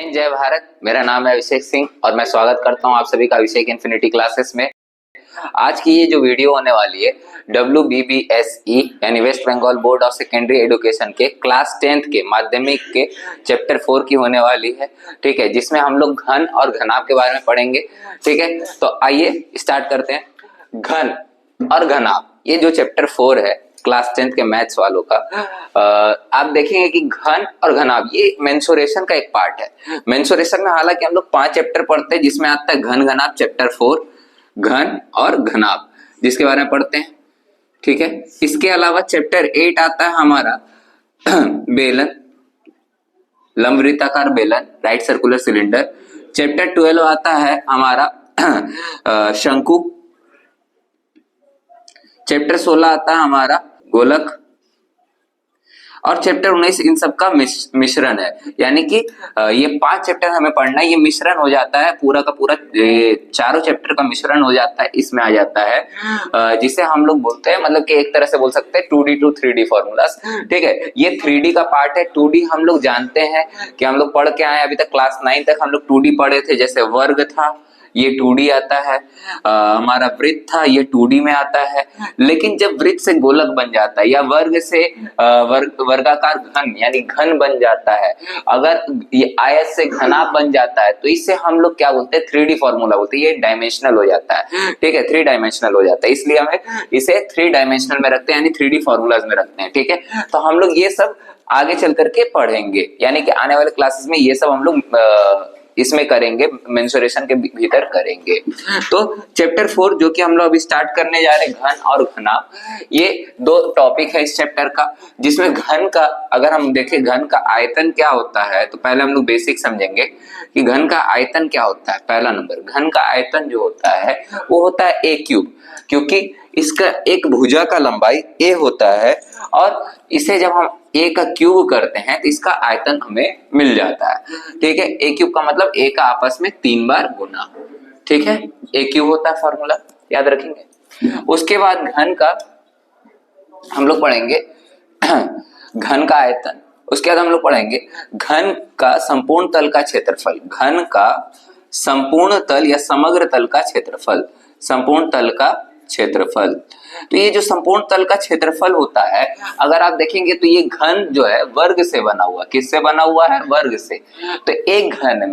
जय भारत। मेरा नाम है अभिषेक सिंह और मैं स्वागत करता हूं आप सभी का अभिषेक इन्फिनिटी क्लासेस में। आज की ये जो वीडियो होने वाली है WBBSE यानी West Bengal board of secondary education के क्लास 10th के माध्यमिक के चैप्टर 4 की होने वाली है। ठीक है, जिसमें हम लोग घन और घनाभ के बारे में पढ़ेंगे। ठीक है, तो आइए स्टार्ट करते हैं। घन और घनाभ, ये जो चैप्टर 4 है क्लास 10th के मैथ्स वालों का, आप देखेंगे कि घन और घनाभ ये मेंसुरेशन का एक पार्ट है। मेंसुरेशन में हालांकि हम लोग 5 चैप्टर पढ़ते हैं, जिसमें आता है घन घनाभ चैप्टर 4, घन और घनाभ, जिसके बारे में पढ़ते हैं। ठीक है, इसके अलावा चैप्टर 8 आता है हमारा बेलन, लंबवृत्ताकार बेलन, राइट सर्कुलर सिलेंडर। चैप्टर 12 आता है हमारा शंकु। चैप्टर 16 आता है हमारा गोलक। और चैप्टर 19 इन सब का मिश्रण है, यानी कि ये 5 चैप्टर हमें पढ़ना है। ये मिश्रण हो जाता है, पूरा का पूरा चारों चैप्टर का मिश्रण हो जाता है, इसमें आ जाता है, जिसे हम लोग बोलते हैं, मतलब कि एक तरह से बोल सकते हैं 2D to 3D फॉर्मूलास। ठीक है, ये 3D का पार्ट है। 2D हम लोग जानते हैं कि हम लोग पढ़ के आए, अभी तक क्लास 9 तक हम लोग 2D पढ़े थे। जैसे वर्ग था, ये 2D आता है। हमारा वृत्त था, ये 2D में आता है। लेकिन जब वृत्त से गोलक बन जाता है या वर्ग से वर्गाकार घन यानी घन बन जाता है, अगर ये आयत से घनाभ बन जाता है, तो इससे हम लोग क्या बोलते हैं, 3D फॉर्मूला बोलते हैं। ये डायमेंशनल हो जाता है। ठीक है, 3 डायमेंशनल हो जाता है, इसलिए हमें इसे 3 डायमेंशनल में रखते हैं, यानी 3D फॉर्मूलाज में रखते हैं। ठीक है, तो हम लोग ये सब आगे चल करके पढ़ेंगे, यानी कि आने वाले क्लासेस में ये सब हम लोग इसमें करेंगे, मेंसुरेशन के भीतर करेंगे। तो चैप्टर 4 जो कि हम लोग अभी स्टार्ट करने जा रहे हैं, घन और घनाभ, ये 2 टॉपिक है इस चैप्टर का। जिसमें घन का, अगर हम देखें घन का आयतन क्या होता है, तो पहले हम लोग बेसिक समझेंगे कि घन का आयतन क्या होता है। पहला नंबर, घन का आयतन जो होता है वो होता है a क्यूब, क्योंकि इसका एक भुजा का लंबाई a होता है, और इसे जब हम a का क्यूब करते हैं तो इसका आयतन हमें मिल जाता है। ठीक है, a क्यूब का मतलब a का आपस में 3 बार गुना। ठीक है, a क्यूब होता है फॉर्मूला, याद रखेंगे। उसके बाद घन का हम लोग पढ़ेंगे घन का आयतन। उसके बाद हम लोग पढ़ेंगे घन का संपूर्ण तल का क्षेत्रफल। घन का संपूर्ण तल या समग्र तल का क्षेत्रफल, संपूर्ण तल का क्षेत्रफल। तो ये जो संपूर्ण तल का क्षेत्रफल होता है, अगर आप देखेंगे तो ये घन जो है वर्ग से बना हुआ, किससे बना हुआ है, वर्ग से। तो एक घन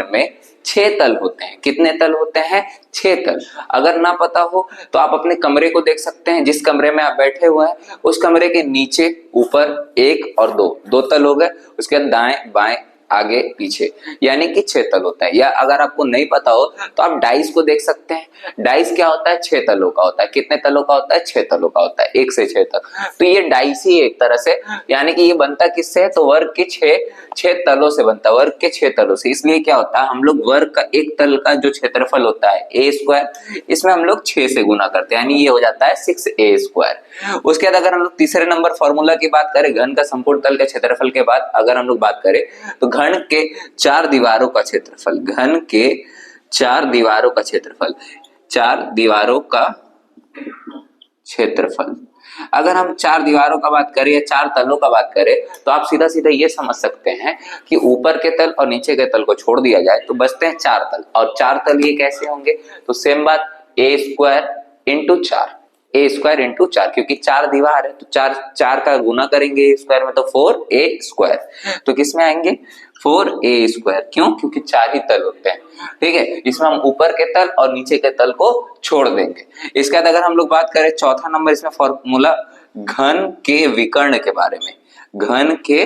में 6 तल होते हैं। कितने तल होते हैं, 6 तल। अगर ना पता हो तो आप अपने कमरे को देख सकते हैं, जिस कमरे में आप बैठे हुए हैं उस कमरे के नीचे ऊपर 1 और 2 तल हो गए। उसके बाद दाएं बाएं आगे पीछे, यानी कि 6 तल होता है। या अगर आपको नहीं पता हो तो आप डाइस को देख सकते हैं। डाइस क्या होता है, 6 तलों का होता है। कितने तलों का होता है, 6 तलों का होता है, 1 से 6 तक। तो ये डाइस ही एक तरह से, यानी कि ये बनता किससे है, तो वर्ग के 6 तलों से बनता है, वर्ग के 6 तलों से। इसलिए क्या होता है, हम लोग वर्ग का एक तल का जो क्षेत्रफल होता है a², इसमें हम लोग 6 से गुना करते हैं, यानी ये हो जाता है 6a²। उसके बाद अगर हम लोग तीसरे नंबर फॉर्मूला की बात करें, घन का संपूर्ण तल के क्षेत्रफल के बाद अगर हम लोग बात करें, तो घन के 4 दीवारों का क्षेत्रफल, घन के 4 दीवारों का क्षेत्रफल, 4 दीवारों का क्षेत्रफल। अगर हम 4 दीवारों का बात करें या 4 तलों का बात करें, तो आप सीधा सीधा ये समझ सकते हैं कि ऊपर के तल और नीचे के तल को छोड़ दिया जाए तो बचते हैं 4 तल। और 4 तल ये कैसे होंगे, तो सेम बात, a² इंटू 4, a² इंटू 4, क्योंकि 4 दीवार है तो 4 का गुना करेंगे a² में, तो 4a²। तो किसमें आएंगे, 4a²। क्यों, क्योंकि 4 ही तल होते हैं। ठीक है, इसमें हम ऊपर के तल और नीचे के तल को छोड़ देंगे। इसके बाद अगर हम लोग बात करें चौथा नंबर, इसमें फॉर्मूला घन के विकर्ण के बारे में, घन के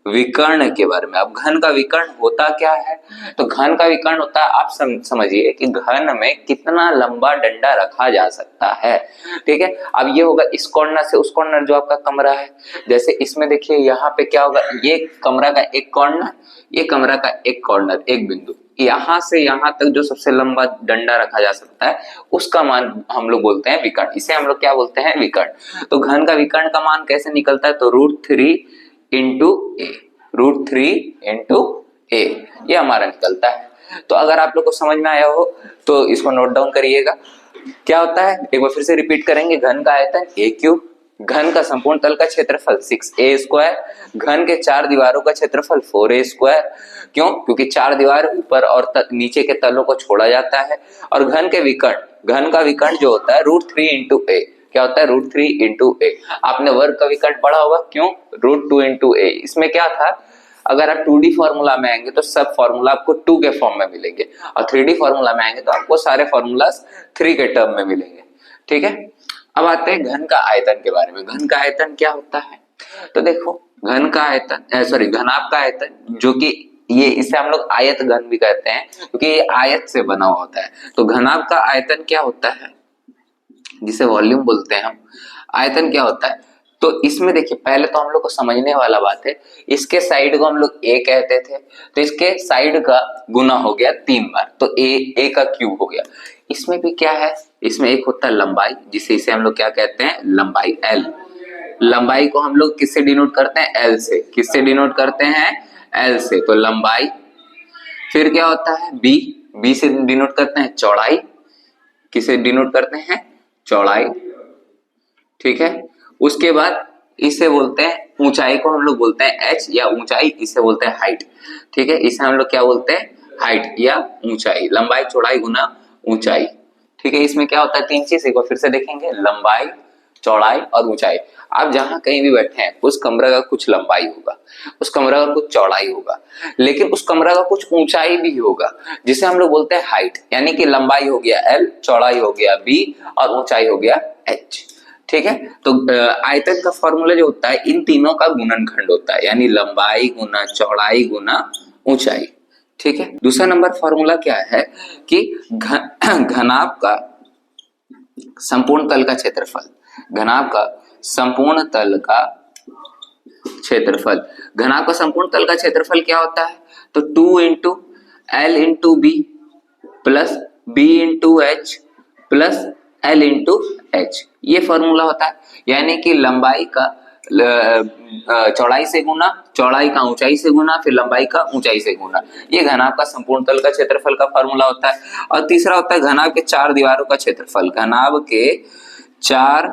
विकर्ण के बारे में। अब घन का विकर्ण होता क्या है, तो घन का विकर्ण होता है, आप समझिए कि घन में कितना लंबा डंडा रखा जा सकता है। ठीक है, अब ये होगा इस कॉर्नर से उस कॉर्नर, जो आपका कमरा है। जैसे इसमें देखिए यहाँ पे क्या होगा, ये कमरा का एक कॉर्नर, ये कमरा का एक कॉर्नर, एक बिंदु, यहाँ से यहाँ तक जो सबसे लंबा डंडा रखा जा सकता है उसका मान हम लोग बोलते हैं विकर्ण। इसे हम लोग क्या बोलते हैं, विकर्ण। तो घन का विकर्ण का मान कैसे निकलता है, तो √3 इंटू ए, √3 इंटू ए, ये हमारा निकलता है। तो अगर आप लोग को समझ में आया हो तो इसको नोट डाउन करिएगा। क्या होता है, एक बार फिर से रिपीट करेंगे, घन का आयतन a³ घन का संपूर्ण तल का क्षेत्रफल 6a², घन के 4 दीवारों का क्षेत्रफल 4a²। क्यों? क्योंकि 4 दीवार ऊपर और नीचे के तलों को छोड़ा जाता है। और घन के विकर्ण, घन का विकर्ण जो होता है √3 × a, क्या होता है √3 × a। आपने वर्ग का विकर्ण पढ़ा होगा, क्यों? √2 × a। इसमें क्या था, अगर आप 2D फॉर्मूला में आएंगे तो सब फॉर्मूला आपको 2 के फॉर्म में मिलेंगे, और 3D फॉर्मूला में आएंगे तो आपको सारे फॉर्मूलास 3 के टर्म में मिलेंगे। ठीक है, अब आते हैं घन का आयतन के बारे में। घन का आयतन क्या होता है? तो देखो, घन का आयतन घनाभ का आयतन, जो कि ये इसे हम लोग आयत घन भी कहते हैं क्योंकि ये आयत से बना हुआ होता है। तो घनाभ का आयतन क्या होता है, जिसे वॉल्यूम बोलते हैं हम, आयतन क्या होता है? तो इसमें देखिए, पहले तो हम लोग को समझने वाला बात है, इसके साइड को हम लोग a कहते थे, तो इसके साइड का गुना हो गया 3 बार, तो a का क्यूब हो गया। इसमें भी क्या है, इसमें एक होता है लंबाई, जिसे इसे हम लोग क्या कहते हैं, लंबाई l। लंबाई को हम लोग किससे डिनोट करते हैं, l से। किससे डिनोट करते हैं, l से। तो लंबाई, फिर क्या होता है b से डिनोट करते हैं चौड़ाई। किसे डिनोट करते हैं, चौड़ाई। ठीक है, उसके बाद इसे बोलते हैं ऊंचाई को हम लोग बोलते हैं h, या ऊंचाई इसे बोलते हैं हाइट। ठीक है, इसे हम लोग क्या बोलते हैं, हाइट या ऊंचाई। लंबाई चौड़ाई गुना ऊंचाई। ठीक है, इसमें क्या होता है, 3 चीज को फिर से देखेंगे, लंबाई, चौड़ाई और ऊंचाई। आप जहां कहीं भी बैठे हैं, उस कमरे का कुछ लंबाई होगा, उस कमरे का कुछ चौड़ाई होगा, लेकिन उस कमरे का कुछ ऊंचाई भी होगा, जिसे हम लोग बोलते हैं हाइट। यानी कि लंबाई हो गया l, चौड़ाई हो गया b और ऊंचाई हो गया h। ठीक है, तो आयतन का फॉर्मूला जो होता है, इन तीनों का गुणनखंड होता है, यानी लंबाई गुना चौड़ाई गुना ऊंचाई। ठीक है, दूसरा नंबर फॉर्मूला क्या है कि घनाभ का संपूर्ण तल का क्षेत्रफल। घनाभ का संपूर्ण तल का क्षेत्रफल, घनाभ का संपूर्ण तल का क्षेत्रफल क्या होता है, तो 2 × l × b plus b × h plus l × h, ये फॉर्मूला होता है। यानी कि लंबाई का चौड़ाई से गुना, चौड़ाई का ऊंचाई से गुना, फिर लंबाई का ऊंचाई से गुना, ये घनाभ का संपूर्ण तल का क्षेत्रफल का फॉर्मूला होता है। और तीसरा होता है घनाभ के 4 दीवारों का क्षेत्रफल। घनाभ के 4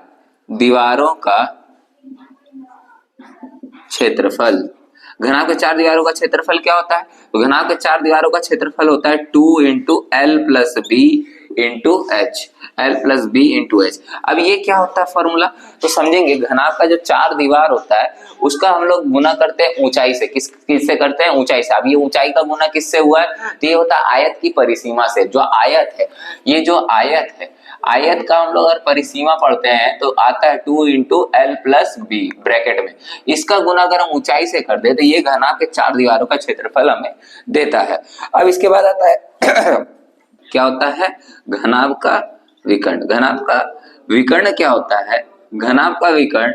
दीवारों का क्षेत्रफल, घनाभ के 4 दीवारों का क्षेत्रफल क्या होता है, तो घनाभ के 4 दीवारों का क्षेत्रफल होता है 2 × l + b × h, l + b × h। अब ये क्या होता है फॉर्मूला, तो समझेंगे। घनाभ का जो 4 दीवार होता है उसका हम लोग गुना करते हैं ऊंचाई से। किससे करते हैं, ऊंचाई से। अब ये ऊंचाई का गुना किससे हुआ है, तो ये होता है आयत की परिसीमा से। जो आयत है, ये जो आयत है, आयत का हम लोग अगर परिसीमा पढ़ते हैं तो आता है 2 × l + b ब्रैकेट में, इसका गुना अगर हम ऊंचाई से कर दे तो ये घनाभ के 4 दीवारों का क्षेत्रफल हमें देता है। अब इसके बाद आता है क्या होता है, घनाभ का विकर्ण। घनाभ का विकर्ण क्या होता है, घनाभ का विकर्ण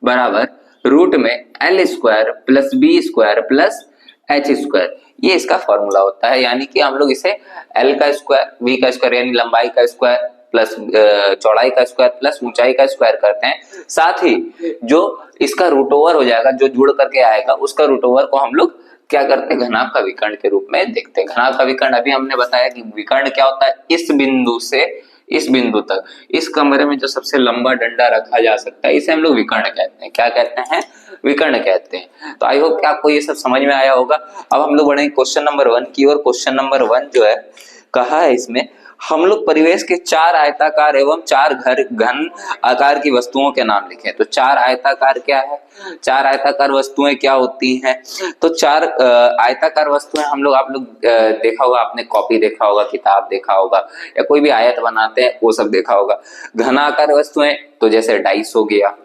बराबर रूट में l² + b² + h², ये इसका फॉर्मूला होता है। यानी कि हम लोग इसे l का स्क्वायर, v का स्क्वायर यानी लंबाई का स्क्वायर प्लस चौड़ाई का स्क्वायर प्लस ऊंचाई का स्क्वायर करते हैं। साथ ही जो इसका रूट ओवर हो जाएगा, जो जुड़ करके आएगा, उसका रूट ओवर को हम लोग क्या करते हैं, घनाभ का विकर्ण के रूप में देखते हैं। घनाभ का विकर्ण अभी हमने बताया कि विकर्ण क्या होता है, इस बिंदु से इस बिंदु तक, इस कमरे में जो सबसे लंबा डंडा रखा जा सकता है, इसे हम लोग विकर्ण कहते हैं। क्या कहते हैं, विकर्ण कहते हैं। तो आई होप कि आपको ये सब समझ में आया होगा। अब हम लोग बढ़ेंगे क्वेश्चन नंबर 1 की ओर। क्वेश्चन नंबर 1 जो है, कहा है इसमें हम लोग परिवेश के 4 आयताकार एवं 4 घन आकार की वस्तुओं के नाम लिखें। तो 4 आयताकार क्या है, 4 आयताकार वस्तुएं क्या होती हैं, तो 4 आयताकार वस्तुएं हम लोग, आप लोग देखा होगा, आपने कॉपी देखा होगा, किताब देखा होगा, या कोई भी आयत बनाते हैं वो सब देखा होगा। घनाकार वस्तुएं तो जैसे डाइस हो गया,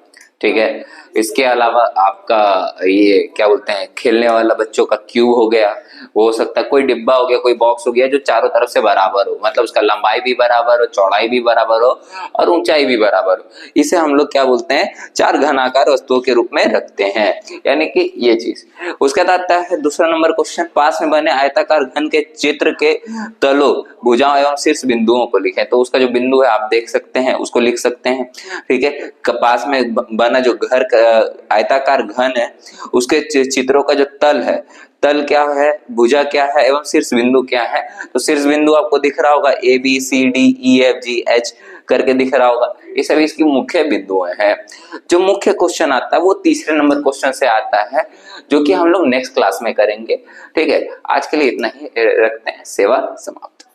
ठीक है। इसके अलावा आपका ये क्या बोलते हैं, खेलने वाला बच्चों का क्यूब हो गया, वो हो सकता है कोई डिब्बा हो गया, कोई बॉक्स हो गया जो चारों तरफ से बराबर हो, मतलब उसका लंबाई भी बराबर हो, चौड़ाई भी बराबर हो और ऊंचाई भी बराबर हो। इसे हम लोग क्या बोलते हैं, 4 घनाकार वस्तुओं के रूप में रखते हैं, यानी कि ये चीज। उसके बाद आता है दूसरा नंबर क्वेश्चन, पास में बने आयताकार घन के चित्र के तलों, भुजाओं एवं शीर्ष बिंदुओं को लिखें। तो उसका जो बिंदु है आप देख सकते हैं, उसको लिख सकते हैं, ठीक है। पास में बना जो घर आयताकार घन है, उसके चित्रों का जो तल है, तल क्या है, भुजा क्या है एवं शीर्ष बिंदु क्या है। तो शीर्ष बिंदु आपको दिख रहा होगा A B C D E F G H करके दिख रहा होगा। ये सभी इसकी मुख्य बिंदुएं हैं। जो मुख्य क्वेश्चन आता है वो तीसरे नंबर क्वेश्चन से आता है, जो कि हम लोग नेक्स्ट क्लास में करेंगे। ठीक है, आज के लिए इतना ही रखते हैं। सेवा समाप्त।